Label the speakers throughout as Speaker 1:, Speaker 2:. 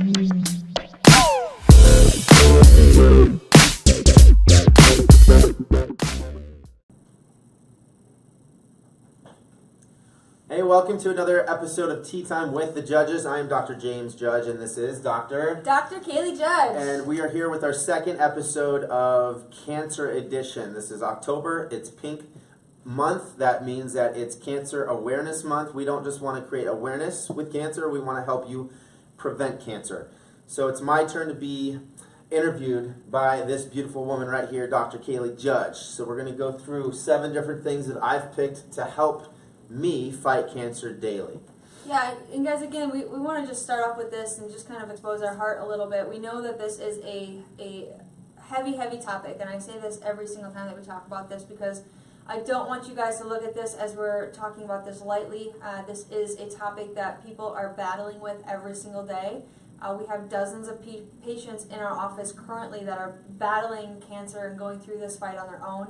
Speaker 1: Hey, welcome to another episode of Tea Time with the Judges. I am Dr. James Judge, and this is Dr.
Speaker 2: Kalie Judge.
Speaker 1: And we are here with our second episode of Cancer Edition. This is October. It's Pink Month. That means that it's Cancer Awareness Month. We don't just want to create awareness with cancer. We want to help you prevent cancer. So it's my turn to be interviewed by this beautiful woman right here, Dr. Kalie Judge. So we're going to go through 7 different things that I've picked to help me fight cancer daily.
Speaker 2: Yeah, and guys, again, we want to just start off with this and just kind of expose our heart a little bit. We know that this is a heavy topic, and I say this every single time that we talk about this because I don't want you guys to look at this as we're talking about this lightly. This is a topic that people are battling with every single day. We have dozens of patients in our office currently that are battling cancer and going through this fight on their own.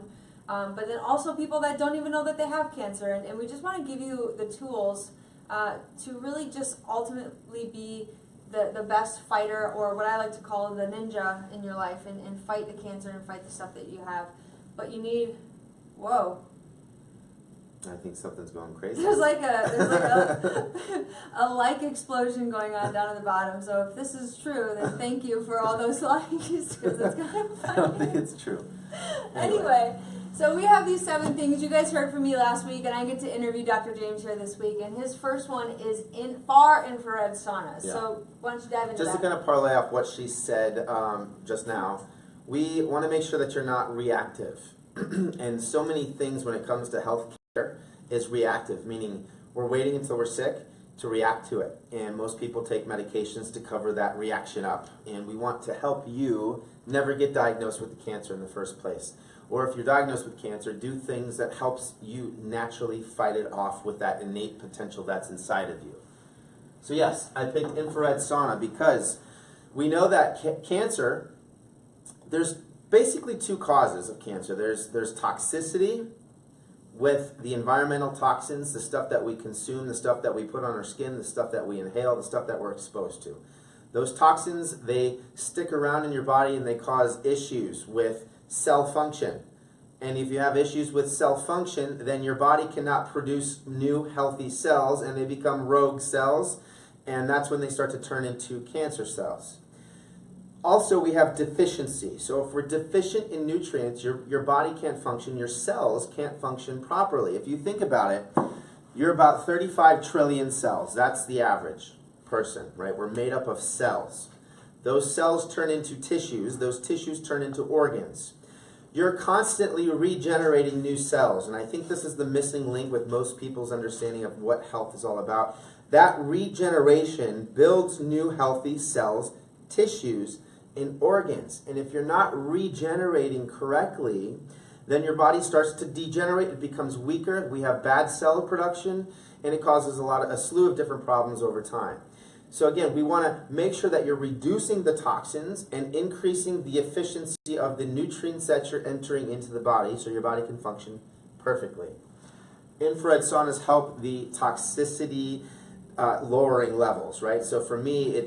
Speaker 2: But then also people that don't even know that they have cancer. And we just want to give you the tools to really just ultimately be the best fighter, or what I like to call the ninja in your life, and fight the cancer and fight the stuff that you have. But you need, whoa.
Speaker 1: I think something's going crazy.
Speaker 2: There's like a like explosion going on down at the bottom. So if this is true, then thank you for all those likes, because it's kind of funny.
Speaker 1: I don't think it's true.
Speaker 2: Anyway, so we have these 7 things. You guys heard from me last week, and I get to interview Dr. James here this week. And his first one is far infrared saunas.
Speaker 1: Yeah.
Speaker 2: So why don't you dive into
Speaker 1: Just
Speaker 2: that?
Speaker 1: to kind of parlay off what she said just now, we want to make sure that you're not reactive. And so many things when it comes to health care is reactive, meaning we're waiting until we're sick to react to it. And most people take medications to cover that reaction up. And we want to help you never get diagnosed with the cancer in the first place. Or if you're diagnosed with cancer, do things that helps you naturally fight it off with that innate potential that's inside of you. So yes, I picked infrared sauna because we know that cancer, there's basically 2 causes of cancer. There's toxicity with the environmental toxins, the stuff that we consume, the stuff that we put on our skin, the stuff that we inhale, the stuff that we're exposed to. Those toxins, they stick around in your body and they cause issues with cell function. And if you have issues with cell function, then your body cannot produce new healthy cells, and they become rogue cells, and that's when they start to turn into cancer cells. Also, we have deficiency. So if we're deficient in nutrients, your body can't function, your cells can't function properly. If you think about it, you're about 35 trillion cells. That's the average person, right? We're made up of cells. Those cells turn into tissues. Those tissues turn into organs. You're constantly regenerating new cells, and I think this is the missing link with most people's understanding of what health is all about. That regeneration builds new healthy cells, tissues, and organs. And if you're not regenerating correctly, then your body starts to degenerate. It becomes weaker. We have bad cell production, and it causes a slew of different problems over time. So again, we want to make sure that you're reducing the toxins and increasing the efficiency of the nutrients that you're entering into the body so your body can function perfectly. Infrared saunas help the toxicity lowering levels, right? So for me,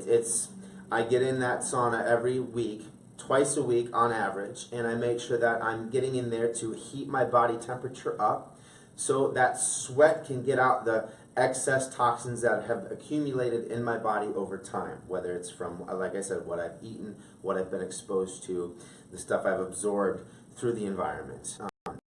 Speaker 1: I get in that sauna every week, twice a week on average, and I make sure that I'm getting in there to heat my body temperature up so that sweat can get out the excess toxins that have accumulated in my body over time, whether it's from, like I said, what I've eaten, what I've been exposed to, the stuff I've absorbed through the environment.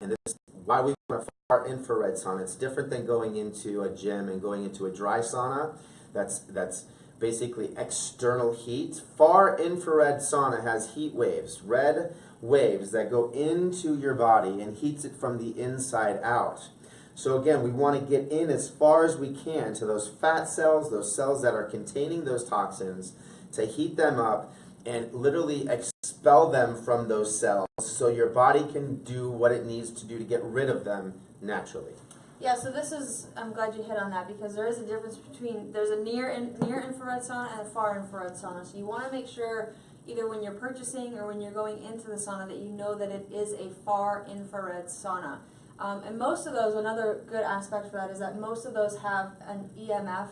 Speaker 1: And this is why we want a far infrared sauna. It's different than going into a gym and going into a dry sauna. That's basically external heat. Far infrared sauna has heat waves, red waves that go into your body and heats it from the inside out. So again, we want to get in as far as we can to those fat cells, those cells that are containing those toxins, to heat them up and literally expel them from those cells so your body can do what it needs to do to get rid of them naturally.
Speaker 2: Yeah, so this is, I'm glad you hit on that, because there is a difference between, there's a near infrared sauna and a far infrared sauna. So you want to make sure either when you're purchasing or when you're going into the sauna that you know that it is a far infrared sauna. And most of those, another good aspect for that is that most of those have an EMF,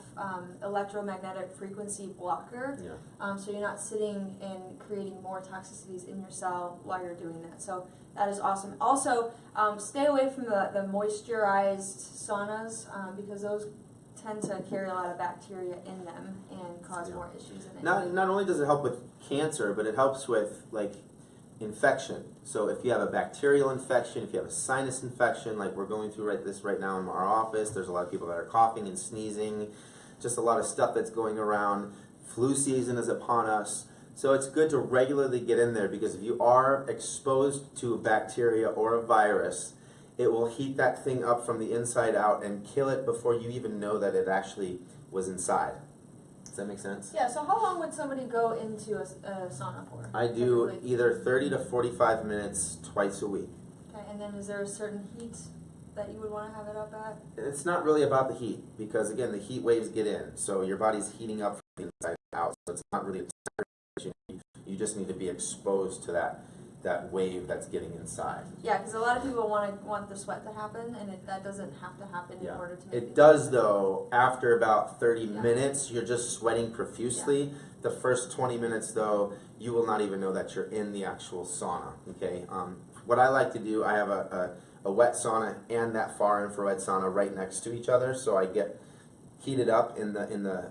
Speaker 2: electromagnetic frequency blocker.
Speaker 1: Yeah.
Speaker 2: So you're not sitting and creating more toxicities in your cell while you're doing that. So that is awesome. Also, stay away from the moisturized saunas because those tend to carry a lot of bacteria in them and cause more issues in it.
Speaker 1: Not only does it help with cancer, but it helps with like infection. So if you have a bacterial infection, if you have a sinus infection, like we're going through right now in our office, there's a lot of people that are coughing and sneezing, just a lot of stuff that's going around. Flu season is upon us. So it's good to regularly get in there because if you are exposed to a bacteria or a virus, it will heat that thing up from the inside out and kill it before you even know that it actually was inside. Does that make sense?
Speaker 2: Yeah, so how long would somebody go into a sauna for?
Speaker 1: I do
Speaker 2: typically?
Speaker 1: either 30 to 45 minutes twice a week.
Speaker 2: Okay, and then is there a certain heat that you would want to have it up at?
Speaker 1: It's not really about the heat because, again, the heat waves get in. So your body's heating up from the inside out. So it's not really a temperature. You just need to be exposed to that wave that's getting inside.
Speaker 2: Yeah, because a lot of people want the sweat to happen, and that doesn't have to happen in order to make
Speaker 1: it does, though. After about 30 minutes, you're just sweating profusely.
Speaker 2: Yeah.
Speaker 1: The first 20 minutes, though, you will not even know that you're in the actual sauna. Okay. What I like to do, I have a wet sauna and that far infrared sauna right next to each other, so I get heated up in the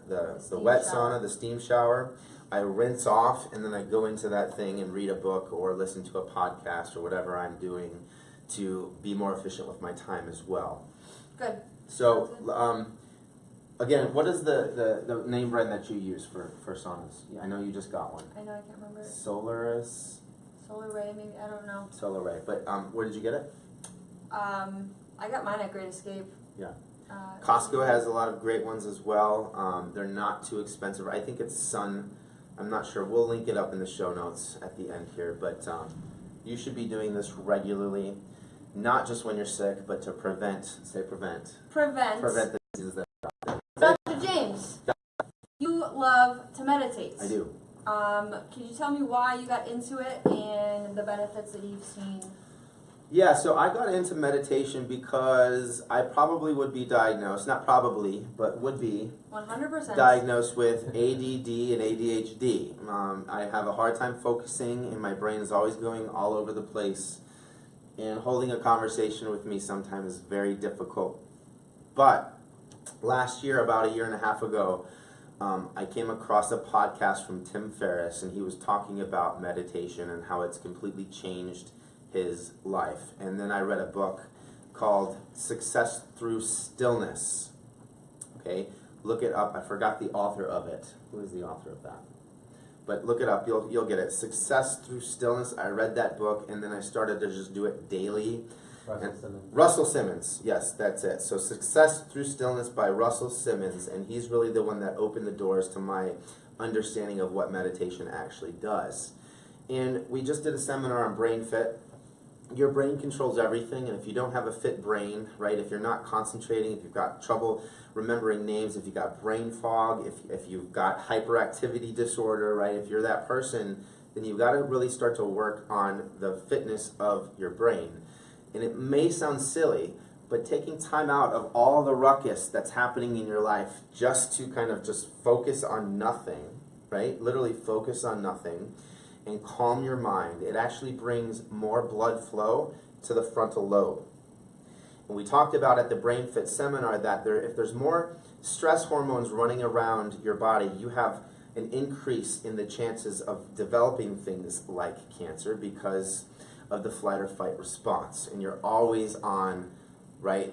Speaker 1: wet sauna, the steam shower. I rinse off, and then I go into that thing and read a book or listen to a podcast or whatever I'm doing to be more efficient with my time as well.
Speaker 2: Good.
Speaker 1: So, again, what is the name brand that you use for saunas? Yeah, I know you just got one.
Speaker 2: I know, I can't remember it.
Speaker 1: Solaris?
Speaker 2: Solar Ray, maybe, I don't know.
Speaker 1: Solar Ray. But where did you get it?
Speaker 2: I got mine at Great Escape.
Speaker 1: Yeah. Costco has a lot of great ones as well. They're not too expensive. I think it's Sun. I'm not sure. We'll link it up in the show notes at the end here. But you should be doing this regularly, not just when you're sick, but to prevent the diseases that are out there.
Speaker 2: Dr. James, you love to meditate.
Speaker 1: I do.
Speaker 2: Can you tell me why you got into it and the benefits that you've seen?
Speaker 1: Yeah, so I got into meditation because I probably would be diagnosed, not probably, but would be
Speaker 2: 100%
Speaker 1: diagnosed with ADD and ADHD. I have a hard time focusing and my brain is always going all over the place. And holding a conversation with me sometimes is very difficult. But last year, about a year and a half ago, I came across a podcast from Tim Ferriss, and he was talking about meditation and how it's completely changed his life. And then I read a book called Success Through Stillness. Okay, look it up. I forgot the author of it. Who is the author of that? But look it up. You'll get it. Success Through Stillness. I read that book, and then I started to just do it daily. Russell Simmons. Yes, that's it. So Success Through Stillness by Russell Simmons, and he's really the one that opened the doors to my understanding of what meditation actually does. And we just did a seminar on Brain Fit. Your brain controls everything, and if you don't have a fit brain, right, if you're not concentrating, if you've got trouble remembering names, if you've got brain fog, if you've got hyperactivity disorder, right, if you're that person, then you've got to really start to work on the fitness of your brain. And it may sound silly, but taking time out of all the ruckus that's happening in your life just to kind of just focus on nothing, right, literally focus on nothing, and calm your mind, it actually brings more blood flow to the frontal lobe. And we talked about at the Brain Fit seminar that if there's more stress hormones running around your body, you have an increase in the chances of developing things like cancer because of the flight or fight response. And you're always on, right,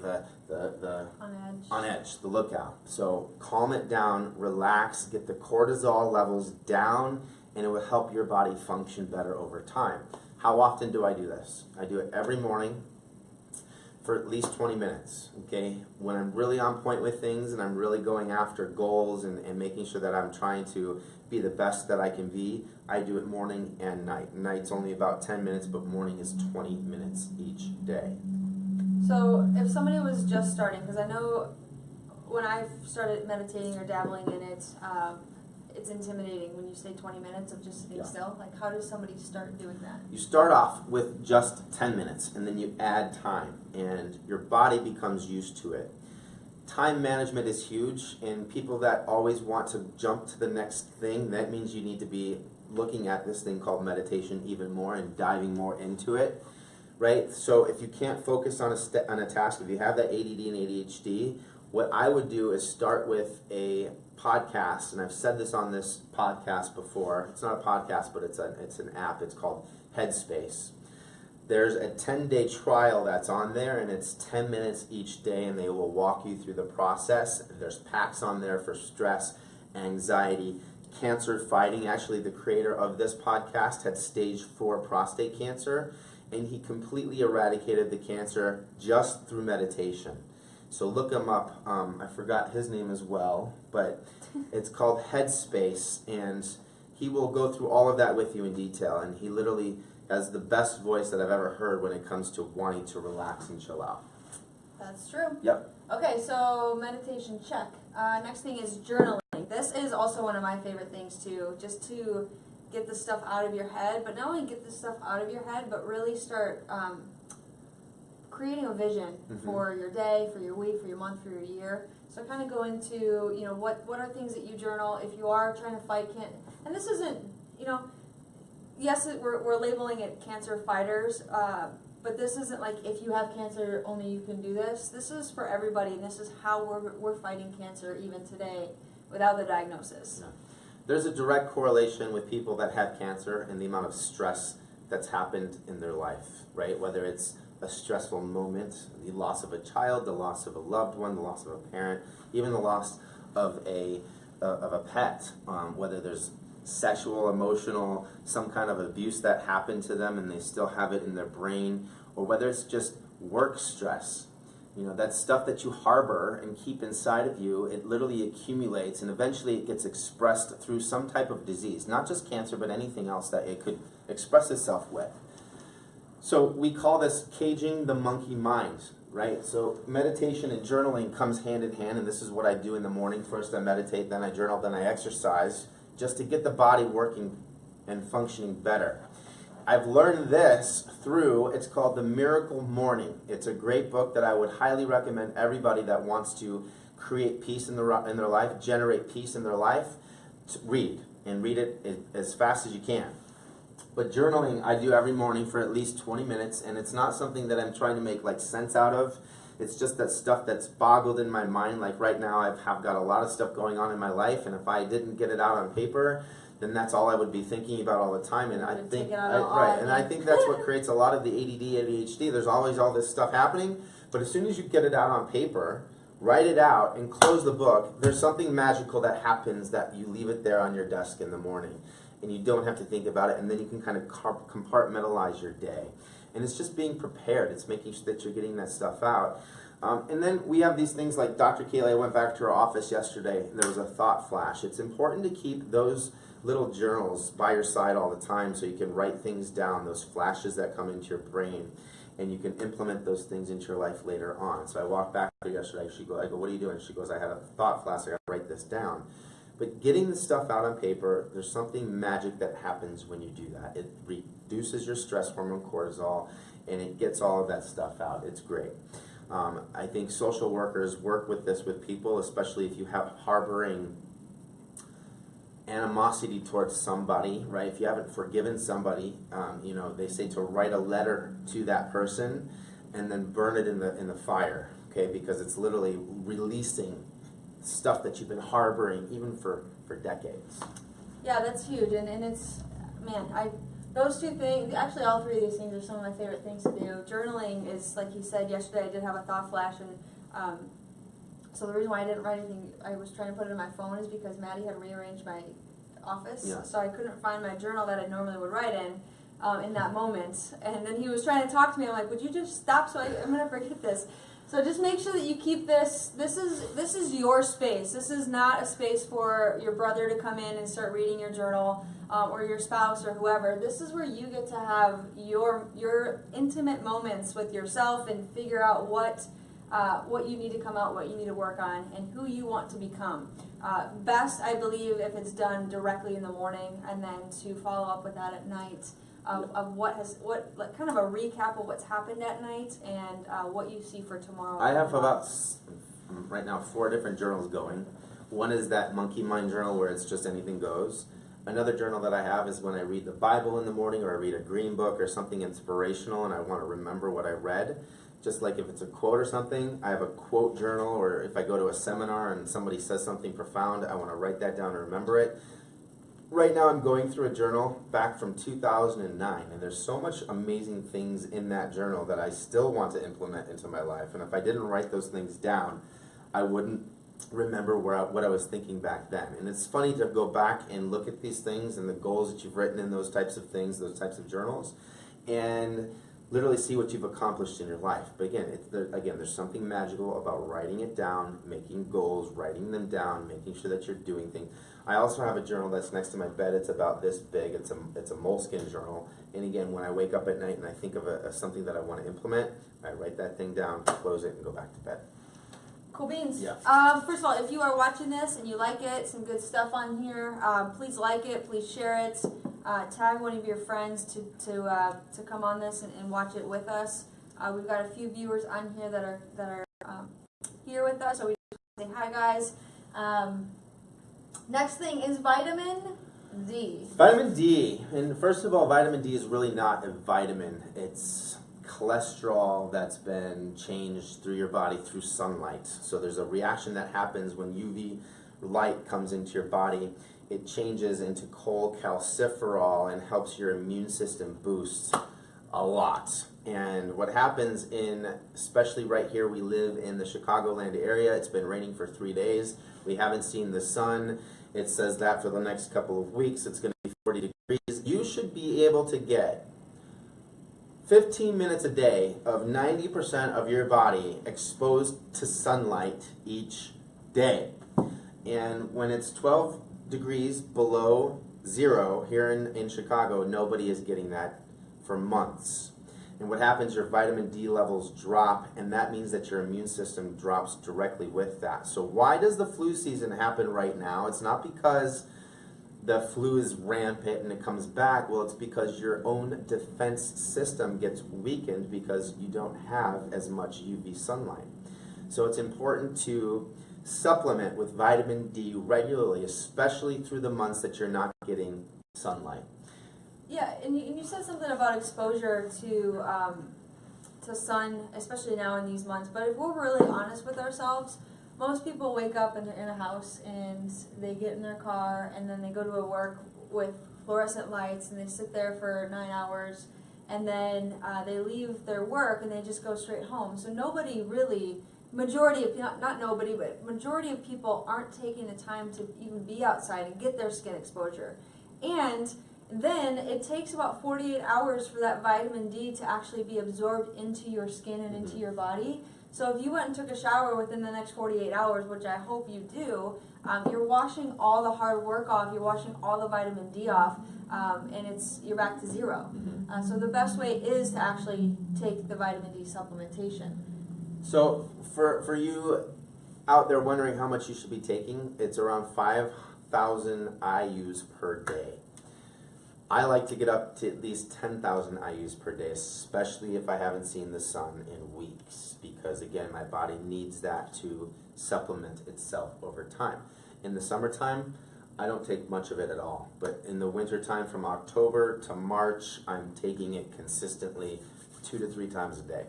Speaker 1: on edge, the lookout. So calm it down, relax, get the cortisol levels down, and it will help your body function better over time. How often do I do this? I do it every morning for at least 20 minutes, okay? When I'm really on point with things and I'm really going after goals and making sure that I'm trying to be the best that I can be, I do it morning and night. Night's only about 10 minutes, but morning is 20 minutes each day.
Speaker 2: So if somebody was just starting, because I know when I started meditating or dabbling in it, it's intimidating when you say 20 minutes of just sitting still. Like, how does somebody start doing that?
Speaker 1: You start off with just 10 minutes, and then you add time, and your body becomes used to it. Time management is huge, and people that always want to jump to the next thing, that means you need to be looking at this thing called meditation even more and diving more into it, right? So if you can't focus on a task, if you have that ADD and ADHD, what I would do is start with a podcast, and I've said this on this podcast before. It's not a podcast, but it's an app. It's called Headspace. There's a 10-day trial that's on there, and it's 10 minutes each day, and they will walk you through the process. There's packs on there for stress, anxiety, cancer fighting. Actually, the creator of this podcast had stage 4 prostate cancer, and he completely eradicated the cancer just through meditation. So look him up. I forgot his name as well, but it's called Headspace, and he will go through all of that with you in detail, and he literally has the best voice that I've ever heard when it comes to wanting to relax and chill out.
Speaker 2: That's true.
Speaker 1: Yep.
Speaker 2: Okay, so meditation, check. Next thing is journaling. This is also one of my favorite things too, just to get the stuff out of your head, but not only get the stuff out of your head, but really start creating a vision for your day, for your week, for your month, for your year. So kind of go into, you know, what are things that you journal if you are trying to fight and this isn't, you know, yes, we're labeling it cancer fighters, but this isn't like if you have cancer, only you can do this. This is for everybody, and this is how we're fighting cancer even today without the diagnosis.
Speaker 1: Yeah. There's a direct correlation with people that have cancer and the amount of stress that's happened in their life, right? Whether it's a stressful moment, the loss of a child, the loss of a loved one, the loss of a parent, even the loss of a pet, whether there's sexual, emotional, some kind of abuse that happened to them and they still have it in their brain, or whether it's just work stress. You know, that stuff that you harbor and keep inside of you, it literally accumulates and eventually it gets expressed through some type of disease, not just cancer, but anything else that it could express itself with. So we call this caging the monkey mind, right? So meditation and journaling comes hand in hand, and this is what I do in the morning. First I meditate, then I journal, then I exercise, just to get the body working and functioning better. I've learned this through, it's called The Miracle Morning. It's a great book that I would highly recommend everybody that wants to create peace in their life, generate peace in their life, to read, and read it as fast as you can. But journaling, I do every morning for at least 20 minutes, and it's not something that I'm trying to make like sense out of. It's just that stuff that's boggled in my mind. Like right now, I've got a lot of stuff going on in my life, and if I didn't get it out on paper, then that's all I would be thinking about all the time. And I think, I think that's what creates a lot of the ADD, ADHD. There's always all this stuff happening, but as soon as you get it out on paper, write it out and close the book, there's something magical that happens that you leave it there on your desk in the morning. And you don't have to think about it, and then you can kind of compartmentalize your day. And it's just being prepared. It's making sure that you're getting that stuff out. And then we have these things like Dr. Kalie. I went back to her office yesterday. There was a thought flash. It's important to keep those little journals by your side all the time so you can write things down, those flashes that come into your brain, and you can implement those things into your life later on. So I walked back to her yesterday. I go, what are you doing? She goes, I had a thought flash. I got to write this down. But getting the stuff out on paper, there's something magic that happens when you do that. It reduces your stress hormone cortisol, and it gets all of that stuff out. It's great. I think social workers work with this with people, especially if you have harboring animosity towards somebody, right? If you haven't forgiven somebody, you know, they say to write a letter to that person and then burn it in the fire, okay? Because it's literally releasing stuff that you've been harboring even for decades.
Speaker 2: Yeah, that's huge, and it's, man, those two things, actually all three of these things are some of my favorite things to do. Journaling is, like you said, yesterday I did have a thought flash, and so the reason why I didn't write anything, I was trying to put it in my phone, is because Maddie had rearranged my office, so I couldn't find my journal that I normally would write in that moment, and then he was trying to talk to me. I'm like, would you just stop, so I'm going to forget this. So just make sure that you keep this is your space. This is not a space for your brother to come in and start reading your journal, or your spouse or whoever. This is where you get to have your intimate moments with yourself and figure out what what you need to come out, what you need to work on, and who you want to become. Best, I believe, if it's done directly in the morning, and then to follow up with that at night, of like kind of a recap of what's happened at night, and what you see for tomorrow.
Speaker 1: I have about, right now, 4 different journals going. One is that monkey mind journal where it's just anything goes. Another journal that I have is when I read the Bible in the morning, or I read a green book or something inspirational and I want to remember what I read. Just like if it's a quote or something, I have a quote journal, or if I go to a seminar and somebody says something profound, I want to write that down and remember it. Right now I'm going through a journal back from 2009, and there's so much amazing things in that journal that I still want to implement into my life. And if I didn't write those things down, I wouldn't remember what I was thinking back then. And it's funny to go back and look at these things and the goals that you've written in those types of things, those types of journals, and literally see what you've accomplished in your life. But again, there's something magical about writing it down, making goals, writing them down, making sure that you're doing things. I also have a journal that's next to my bed. It's about this big. It's a moleskin journal. And again, when I wake up at night and I think of something that I want to implement, I write that thing down, close it, and go back to bed.
Speaker 2: Cool beans.
Speaker 1: Yeah.
Speaker 2: First of all, if you are watching this and you like it, some good stuff on here, please like it, please share it, tag one of your friends to come on this and watch it with us. We've got a few viewers on here that are here with us, so we just say hi, guys. Next thing is vitamin D.
Speaker 1: Vitamin D, and first of all, vitamin D is really not a vitamin. It's cholesterol that's been changed through your body through sunlight. So there's a reaction that happens when UV light comes into your body. It changes into cholecalciferol and helps your immune system boost a lot. And what happens especially right here, we live in the Chicagoland area. It's been raining for 3 days. We haven't seen the sun. It says that for the next couple of weeks it's going to be 40 degrees. You should be able to get 15 minutes a day of 90% of your body exposed to sunlight each day. And when it's 12 degrees below zero here in Chicago, nobody is getting that for months. And what happens, your vitamin D levels drop, and that means that your immune system drops directly with that. So why does the flu season happen right now? It's not because the flu is rampant and it comes back. Well, it's because your own defense system gets weakened because you don't have as much UV sunlight. So it's important to supplement with vitamin D regularly, especially through the months that you're not getting sunlight.
Speaker 2: Yeah, and you said something about exposure to sun, especially now in these months. But if we're really honest with ourselves, most people wake up in a house and they get in their car and then they go to work with fluorescent lights and they sit there for 9 hours and then they leave their work and they just go straight home. So nobody really, majority of people aren't taking the time to even be outside and get their skin exposure. And then it takes about 48 hours for that vitamin D to actually be absorbed into your skin and into your body. So if you went and took a shower within the next 48 hours, which I hope you do, you're washing all the hard work off, you're washing all the vitamin D off, and you're back to zero. So the best way is to actually take the vitamin D supplementation.
Speaker 1: So for you out there wondering how much you should be taking, it's around 5,000 IUs per day. I like to get up to at least 10,000 IUs per day, especially if I haven't seen the sun in weeks, because again, my body needs that to supplement itself over time. In the summertime, I don't take much of it at all, but in the wintertime from October to March, I'm taking it consistently 2 to 3 times a day.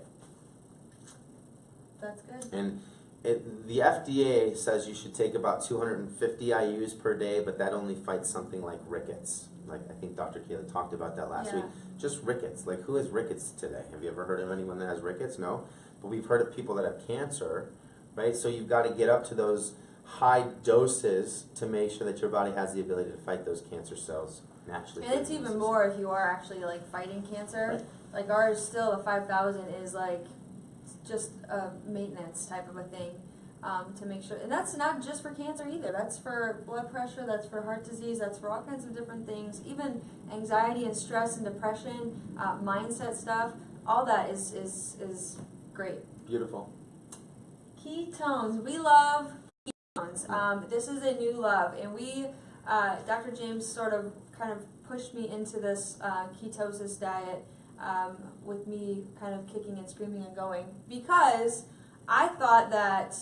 Speaker 2: That's good.
Speaker 1: And the FDA says you should take about 250 IUs per day, but that only fights something like rickets. Like I think Dr. Kalie talked about that last week. Just rickets. Like who has rickets today? Have you ever heard of anyone that has rickets? No. But we've heard of people that have cancer, right? So you've got to get up to those high doses to make sure that your body has the ability to fight those cancer cells naturally.
Speaker 2: And it's even more if you are actually like fighting cancer.
Speaker 1: Right.
Speaker 2: Like ours still, the 5,000 is like just a maintenance type of a thing. To make sure, and that's not just for cancer either, that's for blood pressure, that's for heart disease, that's for all kinds of different things, even anxiety and stress and depression, mindset stuff, all that is great.
Speaker 1: Beautiful.
Speaker 2: Ketones. We love ketones. This is a new love, and Dr. James sort of kind of pushed me into this ketosis diet with me kind of kicking and screaming and going, because I thought that,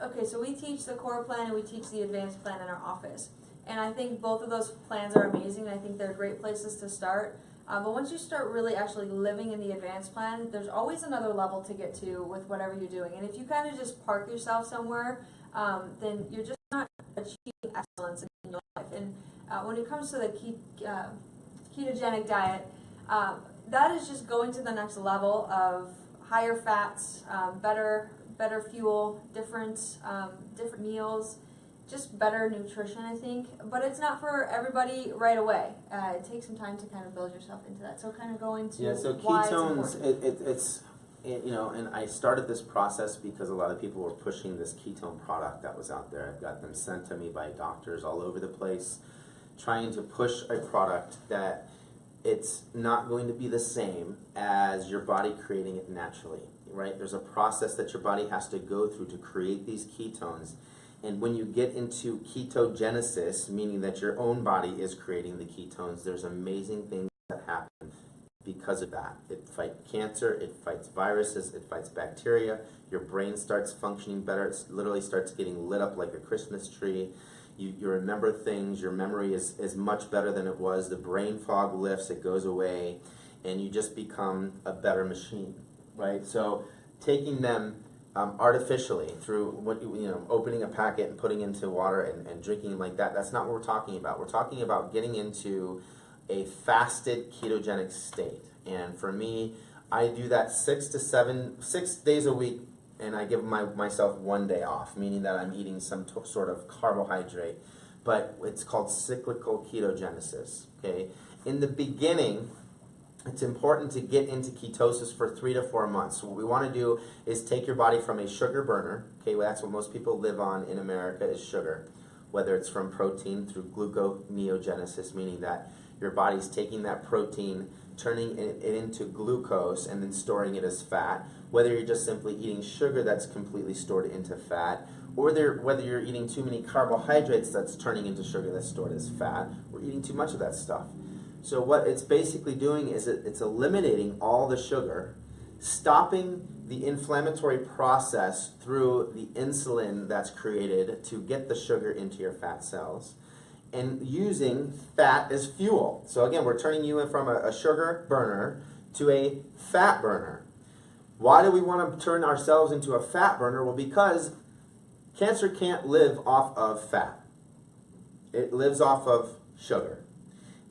Speaker 2: okay, so we teach the core plan and we teach the advanced plan in our office. And I think both of those plans are amazing. I think they're great places to start. But once you start really actually living in the advanced plan, there's always another level to get to with whatever you're doing. And if you kind of just park yourself somewhere, then you're just not achieving excellence in your life. And when it comes to the ketogenic diet, that is just going to the next level of higher fats, better fuel, different meals, just better nutrition, I think. But it's not for everybody right away. It takes some time to kind of build yourself into that. So kind of going to
Speaker 1: so
Speaker 2: why
Speaker 1: ketones,
Speaker 2: it's important.
Speaker 1: and I started this process because a lot of people were pushing this ketone product that was out there. I've got them sent to me by doctors all over the place, trying to push a product that it's not going to be the same as your body creating it naturally, right? There's a process that your body has to go through to create these ketones. And when you get into ketogenesis, meaning that your own body is creating the ketones, there's amazing things that happen because of that. It fights cancer, it fights viruses, it fights bacteria. Your brain starts functioning better. It literally starts getting lit up like a Christmas tree. You remember things. Your memory is much better than it was. The brain fog lifts, it goes away, and you just become a better machine, right? So taking them artificially through opening a packet and putting into water and drinking like that, that's not what we're talking about. We're talking about getting into a fasted ketogenic state. And for me, I do that 6 days a week, and I give myself 1 day off, meaning that I'm eating some sort of carbohydrate. But it's called cyclical ketogenesis, okay? In the beginning, it's important to get into ketosis for 3 to 4 months. So what we want to do is take your body from a sugar burner, okay, well, that's what most people live on in America is sugar, whether it's from protein through gluconeogenesis, meaning that your body's taking that protein, turning it into glucose, and then storing it as fat, whether you're just simply eating sugar that's completely stored into fat, or whether you're eating too many carbohydrates that's turning into sugar that's stored as fat, or eating too much of that stuff. So what it's basically doing is it's eliminating all the sugar, stopping the inflammatory process through the insulin that's created to get the sugar into your fat cells, and using fat as fuel. So again, we're turning you in from a sugar burner to a fat burner. Why do we want to turn ourselves into a fat burner? Well, because cancer can't live off of fat. It lives off of sugar.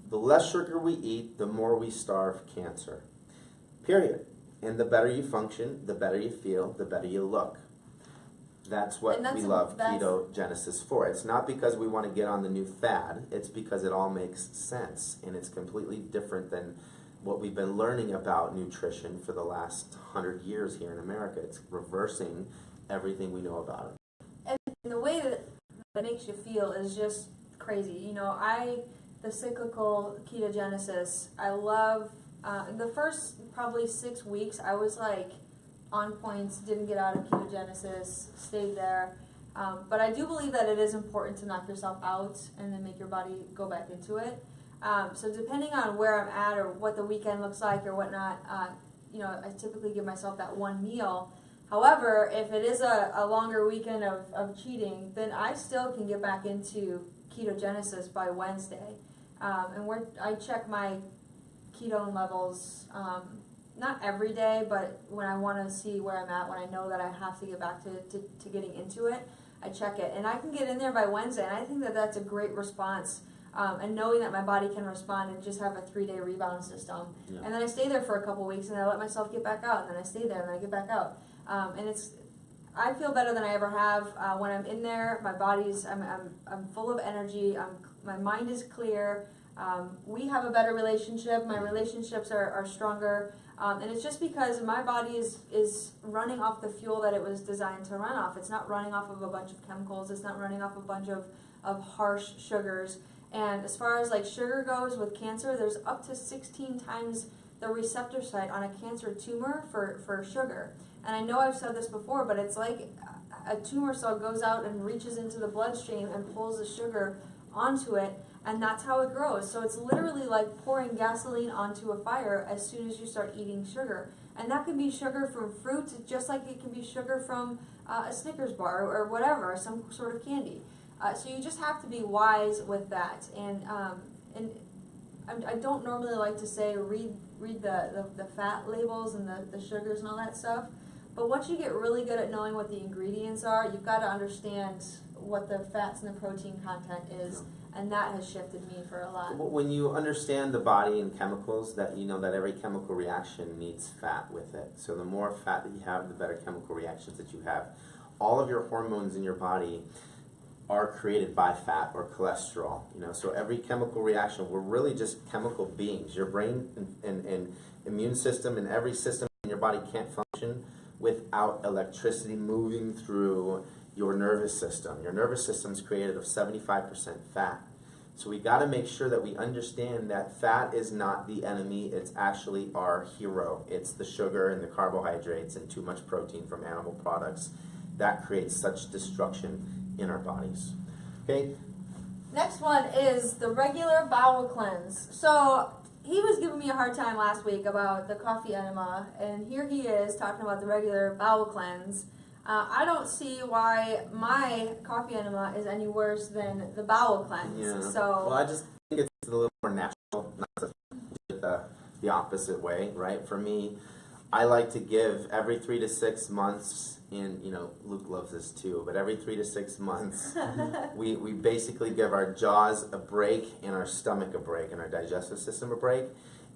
Speaker 1: The less sugar we eat, the more we starve cancer. Period. And the better you function, the better you feel, the better you look. That's what we love ketogenesis for. It's not because we want to get on the new fad. It's because it all makes sense. And it's completely different than what we've been learning about nutrition for the last 100 years here in America. It's reversing everything we know about it.
Speaker 2: And the way that makes you feel is just crazy. You know, the cyclical ketogenesis, I love, the first probably 6 weeks, I was like on points, didn't get out of ketogenesis, stayed there. But I do believe that it is important to knock yourself out and then make your body go back into it. So depending on where I'm at or what the weekend looks like or whatnot, I typically give myself that one meal. However, if it is a longer weekend of cheating, then I still can get back into ketogenesis by Wednesday. I check my ketone levels, not every day, but when I want to see where I'm at, when I know that I have to get back to getting into it, I check it. And I can get in there by Wednesday, and I think that that's a great response. And knowing that my body can respond and just have a 3-day rebound system. Yeah. And then I stay there for a couple weeks, and I let myself get back out, and then I stay there, and then I get back out. I feel better than I ever have. When I'm in there, my I'm full of energy, my mind is clear, we have a better relationship, my relationships are stronger, and it's just because my body is running off the fuel that it was designed to run off. It's not running off of a bunch of chemicals, it's not running off a bunch of harsh sugars. And as far as like sugar goes with cancer, there's up to 16 times the receptor site on a cancer tumor for sugar. And I know I've said this before, but it's like a tumor cell goes out and reaches into the bloodstream and pulls the sugar onto it, and that's how it grows. So it's literally like pouring gasoline onto a fire as soon as you start eating sugar. And that can be sugar from fruit, just like it can be sugar from a Snickers bar or whatever, some sort of candy. So you just have to be wise with that. And I don't normally like to say read the fat labels and the sugars and all that stuff. But once you get really good at knowing what the ingredients are, you've got to understand what the fats and the protein content is. And that has shifted me for a lot.
Speaker 1: When you understand the body and chemicals, that you know that every chemical reaction needs fat with it. So the more fat that you have, the better chemical reactions that you have. All of your hormones in your body are created by fat or cholesterol. So every chemical reaction, we're really just chemical beings. Your brain and immune system and every system in your body can't function without electricity moving through your nervous system. Your nervous system is created of 75% fat. So we got to make sure that we understand that fat is not the enemy, it's actually our hero. It's the sugar and the carbohydrates and too much protein from animal products that creates such destruction in our bodies. Okay?
Speaker 2: Next one is the regular bowel cleanse. So he was giving me a hard time last week about the coffee enema, and here he is talking about the regular bowel cleanse. I don't see why my coffee enema is any worse than the bowel cleanse.
Speaker 1: Yeah.
Speaker 2: So,
Speaker 1: well, I just think it's a little more natural, not to do it the opposite way, right? For me, I like to give every 3 to 6 months, and Luke loves this too, but every 3 to 6 months, we basically give our jaws a break and our stomach a break and our digestive system a break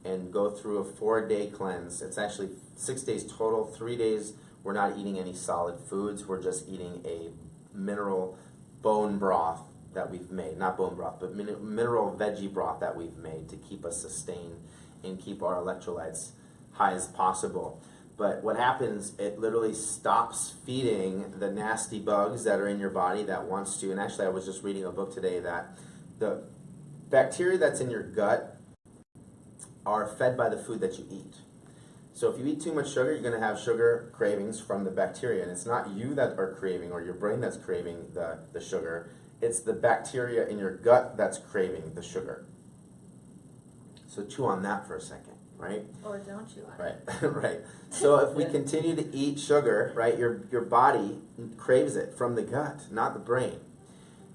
Speaker 1: and go through a 4-day cleanse. It's actually 6 days total, 3 days we're not eating any solid foods. We're just eating a mineral bone broth that we've made. Not bone broth, but mineral veggie broth that we've made to keep us sustained and keep our electrolytes high as possible. But what happens, it literally stops feeding the nasty bugs that are in your body that wants to. And actually, I was just reading a book today that the bacteria that's in your gut are fed by the food that you eat. So if you eat too much sugar, you're going to have sugar cravings from the bacteria. And it's not you that are craving or your brain that's craving the sugar. It's the bacteria in your gut that's craving the sugar. So chew on that for a second, right?
Speaker 2: or don't you?
Speaker 1: Right, right. So if we continue to eat sugar, right, your body craves it from the gut, not the brain.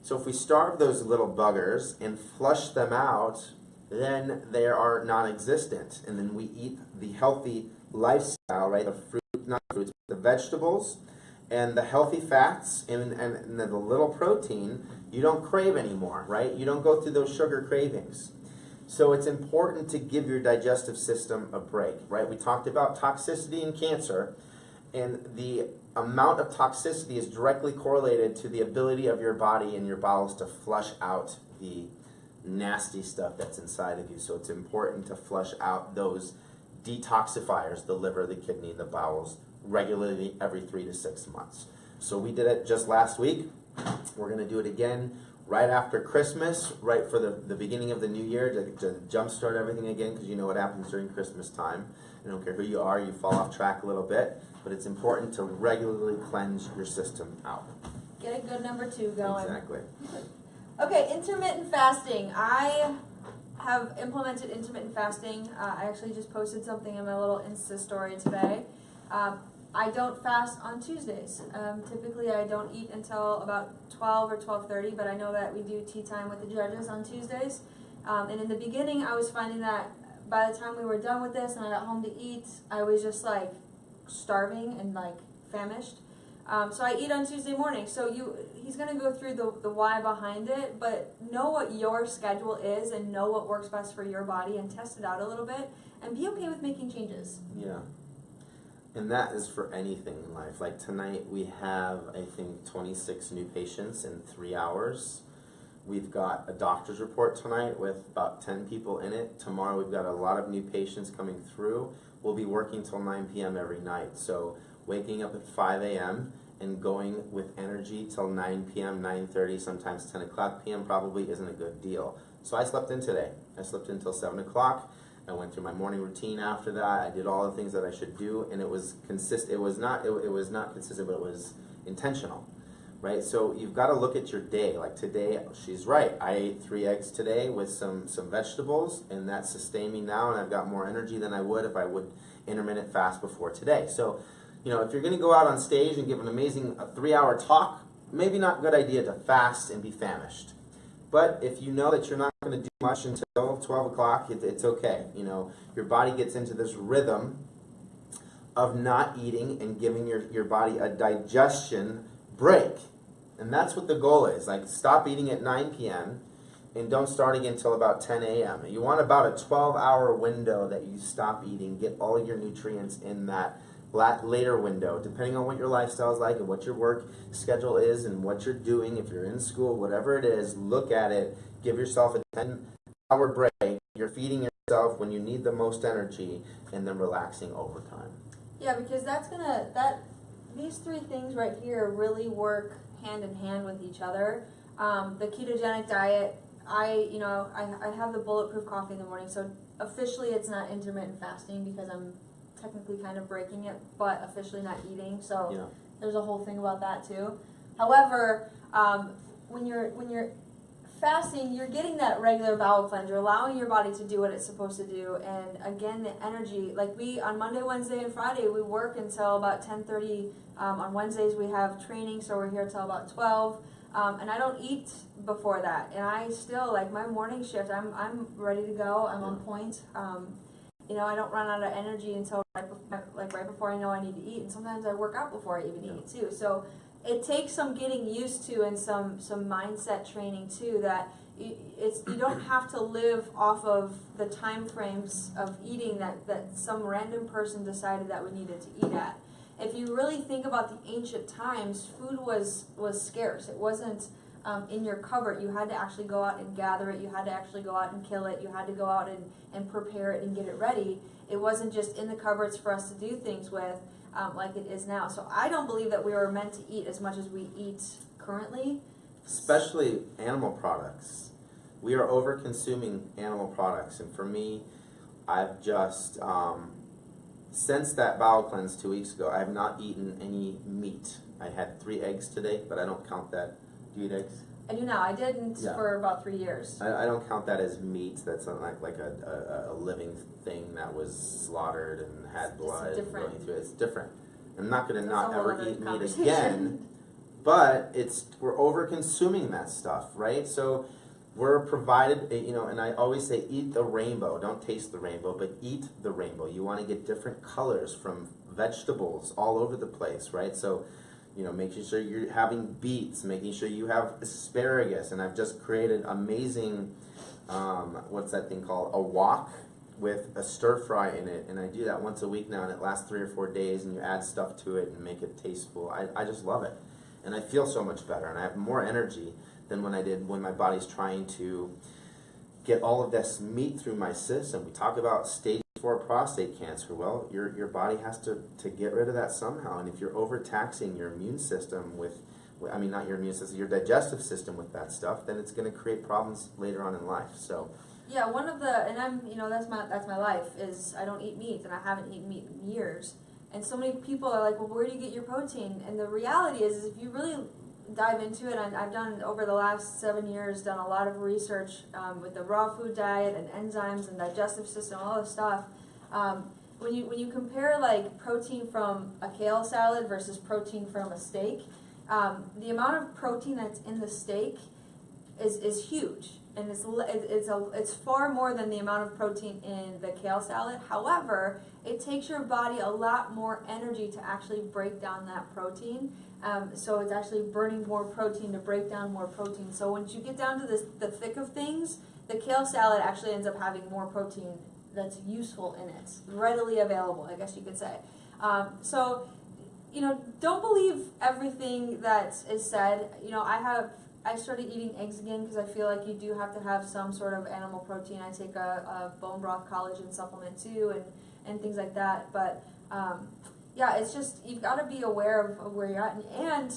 Speaker 1: So if we starve those little buggers and flush them out, then they are non-existent. And then we eat the healthy lifestyle, right, of the vegetables and the healthy fats and the little protein, you don't crave anymore, right? You don't go through those sugar cravings. So it's important to give your digestive system a break, right? We talked about toxicity in cancer, and the amount of toxicity is directly correlated to the ability of your body and your bowels to flush out the nasty stuff that's inside of you. So it's important to flush out those detoxifiers, the liver, the kidney, the bowels, regularly every 3 to 6 months. So we did it just last week. We're going to do it again right after Christmas, right for the beginning of the new year, to jumpstart everything again, because you know what happens during Christmas time. I don't care who you are, you fall off track a little bit, but it's important to regularly cleanse your system out.
Speaker 2: Get a good number 2 going.
Speaker 1: Exactly.
Speaker 2: Okay, intermittent fasting. I have implemented intermittent fasting. I actually just posted something in my little Insta story today. I don't fast on Tuesdays. Typically, I don't eat until about 12 or 12:30, but I know that we do tea time with the judges on Tuesdays. And in the beginning, I was finding that by the time we were done with this and I got home to eat, I was just like starving and like famished. So I eat on Tuesday morning. So he's going to go through the why behind it, but know what your schedule is and know what works best for your body and test it out a little bit and be okay with making changes.
Speaker 1: Yeah. And that is for anything in life. Like tonight we have, I think, 26 new patients in 3 hours. We've got a doctor's report tonight with about 10 people in it. Tomorrow we've got a lot of new patients coming through. We'll be working till 9 p.m. every night. So waking up at 5 a.m. and going with energy till 9 p.m., 9:30, sometimes 10 o'clock p.m. probably isn't a good deal. So I slept in today. I slept in till 7 o'clock. I went through my morning routine after that. I did all the things that I should do, and it was consistent. It was not consistent, but it was intentional, right? So you've got to look at your day. Like today, she's right. I ate 3 eggs today with some vegetables, and that sustained me now, and I've got more energy than I would if I would intermittent fast before today. So, you know, if you're going to go out on stage and give an amazing 3-hour talk, maybe not a good idea to fast and be famished. But if you know that you're not going to do much until 12 o'clock, it's okay. You know, your body gets into this rhythm of not eating and giving your body a digestion break. And that's what the goal is. Like, stop eating at 9 p.m. and don't start again until about 10 a.m. You want about a 12-hour window that you stop eating, get all your nutrients in that later window, depending on what your lifestyle is like and what your work schedule is and what you're doing. If you're in school, whatever it is, look at it, give yourself a 10-hour break. You're feeding yourself when you need the most energy, and then relaxing over time.
Speaker 2: Yeah, because these 3 things right here really work hand in hand with each other. The ketogenic diet, I have the bulletproof coffee in the morning, so officially it's not intermittent fasting because I'm technically kind of breaking it, but officially not eating. So
Speaker 1: Yeah.
Speaker 2: there's a whole thing about that too. However, when you're fasting, you're getting that regular bowel cleanse. You're allowing your body to do what it's supposed to do. And again, the energy, like on Monday, Wednesday, and Friday, we work until about 10:30. On Wednesdays, we have training, so we're here till about 12. And I don't eat before that. And I still, like my morning shift, I'm ready to go. I'm on point. I don't run out of energy until right before I know I need to eat. And sometimes I work out before I even eat too. So it takes some getting used to and some mindset training too, that you don't have to live off of the time frames of eating that some random person decided that we needed to eat at. If you really think about the ancient times, food was scarce. It wasn't in your cupboard. You had to actually go out and gather it. You had to actually go out and kill it. You had to go out and prepare it and get it ready. It wasn't just in the cupboards for us to do things with like it is now. So I don't believe that we were meant to eat as much as we eat currently.
Speaker 1: Especially animal products. We are over consuming animal products, and for me, I've just since that bowel cleanse 2 weeks ago, I have not eaten any meat. I had 3 eggs today, but I don't count that. Do you eat eggs?
Speaker 2: I do now. I didn't for about 3 years.
Speaker 1: I don't count that as meat. That's not like a living thing that was slaughtered and had blood going through it. It's different. I'm not going to not ever eat meat again, but we're over consuming that stuff, right? So we're provided, and I always say eat the rainbow. Don't taste the rainbow, but eat the rainbow. You want to get different colors from vegetables all over the place, right? So, making sure you're having beets, making sure you have asparagus, and I've just created amazing, what's that thing called? A wok with a stir fry in it, and I do that once a week now, and it lasts 3 or 4 days, and you add stuff to it and make it tasteful. I just love it, and I feel so much better, and I have more energy than when I did when my body's trying to get all of this meat through my system. We talk about stage 4 prostate cancer. Well, your body has to get rid of that somehow, and if you're overtaxing your immune system not your immune system, your digestive system with that stuff, then it's going to create problems later on in life. So
Speaker 2: yeah, one of the, and I'm, that's my life, is I don't eat meat, and I haven't eaten meat in years. And so many people are like, well, where do you get your protein? And the reality is if you really dive into it, and I've done over the last 7 years, done a lot of research with the raw food diet and enzymes and digestive system, all this stuff. When you compare like protein from a kale salad versus protein from a steak, the amount of protein that's in the steak is huge, and it's far more than the amount of protein in the kale salad. However, it takes your body a lot more energy to actually break down that protein. So it's actually burning more protein to break down more protein. So once you get down to the thick of things, the kale salad actually ends up having more protein that's useful in it, readily available, I guess you could say. So, don't believe everything that is said. I started eating eggs again because I feel like you do have to have some sort of animal protein. I take a bone broth collagen supplement too, and things like that. But yeah, it's just, you've got to be aware of where you're at, and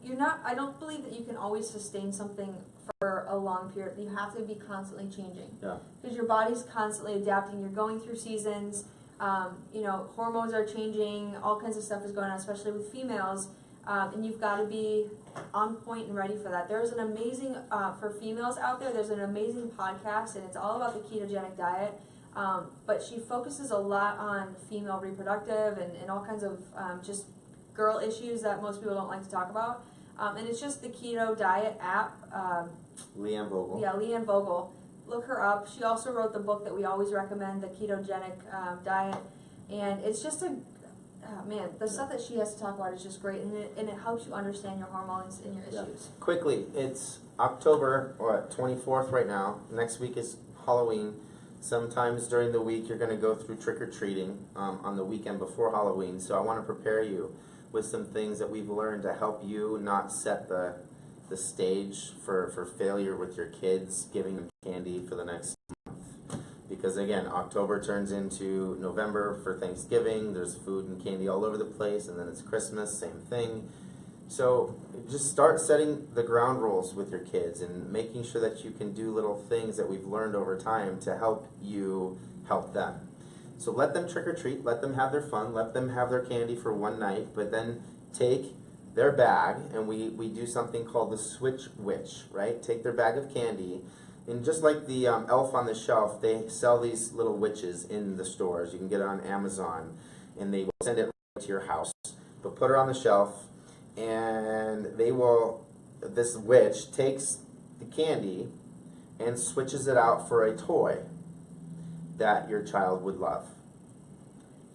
Speaker 2: you're not, I don't believe that you can always sustain something for a long period. You have to be constantly changing.
Speaker 1: Yeah.
Speaker 2: Because your body's constantly adapting. You're going through seasons. You know, hormones are changing. All kinds of stuff is going on, especially with females. And you've got to be on point and ready for that. There's an amazing, for females out there, there's an amazing podcast, and it's all about the ketogenic diet. But she focuses a lot on female reproductive and all kinds of just girl issues that most people don't like to talk about. And it's just the Keto Diet app.
Speaker 1: Leanne Vogel.
Speaker 2: Yeah, Leanne Vogel. Look her up. She also wrote the book that we always recommend, The Ketogenic Diet. And it's just man, the stuff that she has to talk about is just great. And it helps you understand your hormones and your issues.
Speaker 1: Quickly, it's October 24th right now. Next week is Halloween. Sometimes during the week you're going to go through trick-or-treating on the weekend before Halloween. So I want to prepare you with some things that we've learned to help you not set the stage for failure with your kids giving them candy for the next month. Because again, October turns into November for Thanksgiving. There's food and candy all over the place, and then it's Christmas, same thing. So just start setting the ground rules with your kids and making sure that you can do little things that we've learned over time to help you help them. So let them trick or treat, let them have their fun, let them have their candy for one night, but then take their bag, and we do something called the switch witch, right? Take their bag of candy, and just like the elf on the shelf, they sell these little witches in the stores. You can get it on Amazon, and they will send it right to your house. But put her on the shelf, and this witch takes the candy and switches it out for a toy that your child would love.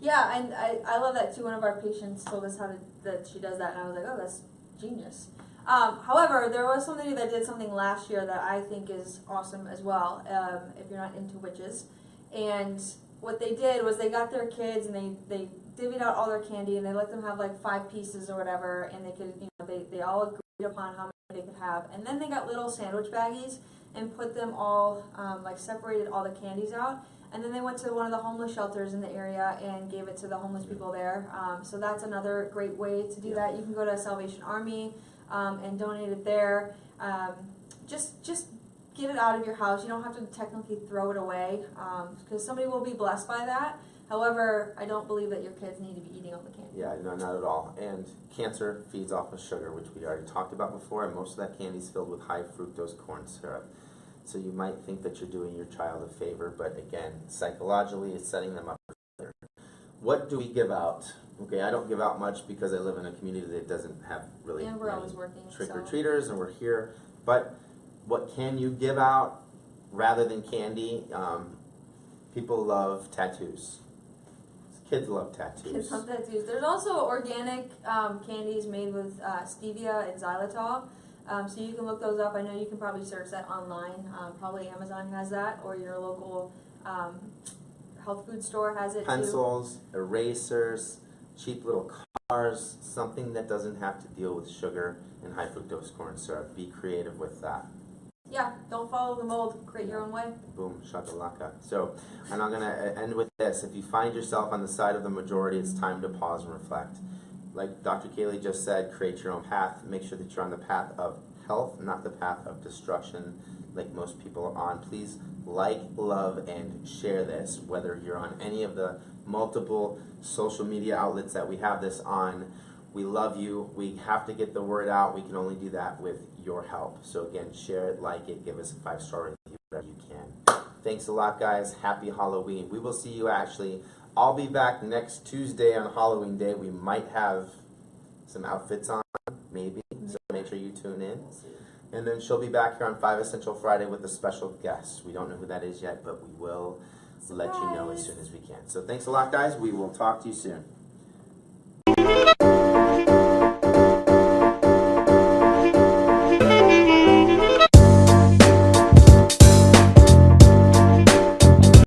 Speaker 2: Yeah, and I love that too. One of our patients told us that she does that, and I was like, oh, that's genius. However, there was somebody that did something last year that I think is awesome as well, if you're not into witches. And what they did was they got their kids and they divvied out all their candy, and they let them have like 5 pieces or whatever, and they could, you know, they all agreed upon how many they could have. And then they got little sandwich baggies and put them all, like separated all the candies out. And then they went to one of the homeless shelters in the area and gave it to the homeless people there. So that's another great way to do that. You can go to Salvation Army and donate it there. Just get it out of your house. You don't have to technically throw it away because somebody will be blessed by that. However, I don't believe that your kids need to be eating all the candy.
Speaker 1: Yeah, no, not at all. And cancer feeds off of sugar, which we already talked about before, and most of that candy is filled with high fructose corn syrup. So you might think that you're doing your child a favor, but again, psychologically, it's setting them up for failure. What do we give out? Okay, I don't give out much because I live in a community that doesn't have really
Speaker 2: and we're always working,
Speaker 1: trick-or-treaters, and we're here. But what can you give out rather than candy? People love tattoos. Kids love tattoos.
Speaker 2: Kids love tattoos. There's also organic candies made with stevia and xylitol. So you can look those up. I know you can probably search that online. Probably Amazon has that, or your local health food store has it too.
Speaker 1: Pencils, erasers, cheap little cars, something that doesn't have to deal with sugar and high fructose corn syrup. Be creative with that.
Speaker 2: Yeah, don't follow the mold. Create your own way.
Speaker 1: Boom, shakalaka. So, and I'm going to end with this. If you find yourself on the side of the majority, it's time to pause and reflect. Like Dr. Kalie just said, create your own path. Make sure that you're on the path of health, not the path of destruction like most people are on. Please like, love, and share this, whether you're on any of the multiple social media outlets that we have this on. We love you. We have to get the word out. We can only do that with your help. So again, share it, like it, give us a 5-star review, whatever you can. Thanks a lot, guys. Happy Halloween. We will see you actually. I'll be back next Tuesday on Halloween Day. We might have some outfits on, maybe. So make sure you tune in. And then she'll be back here on 5 Essential Friday with a special guest. We don't know who that is yet, but we will let you know as soon as we can. So thanks a lot, guys. We will talk to you soon.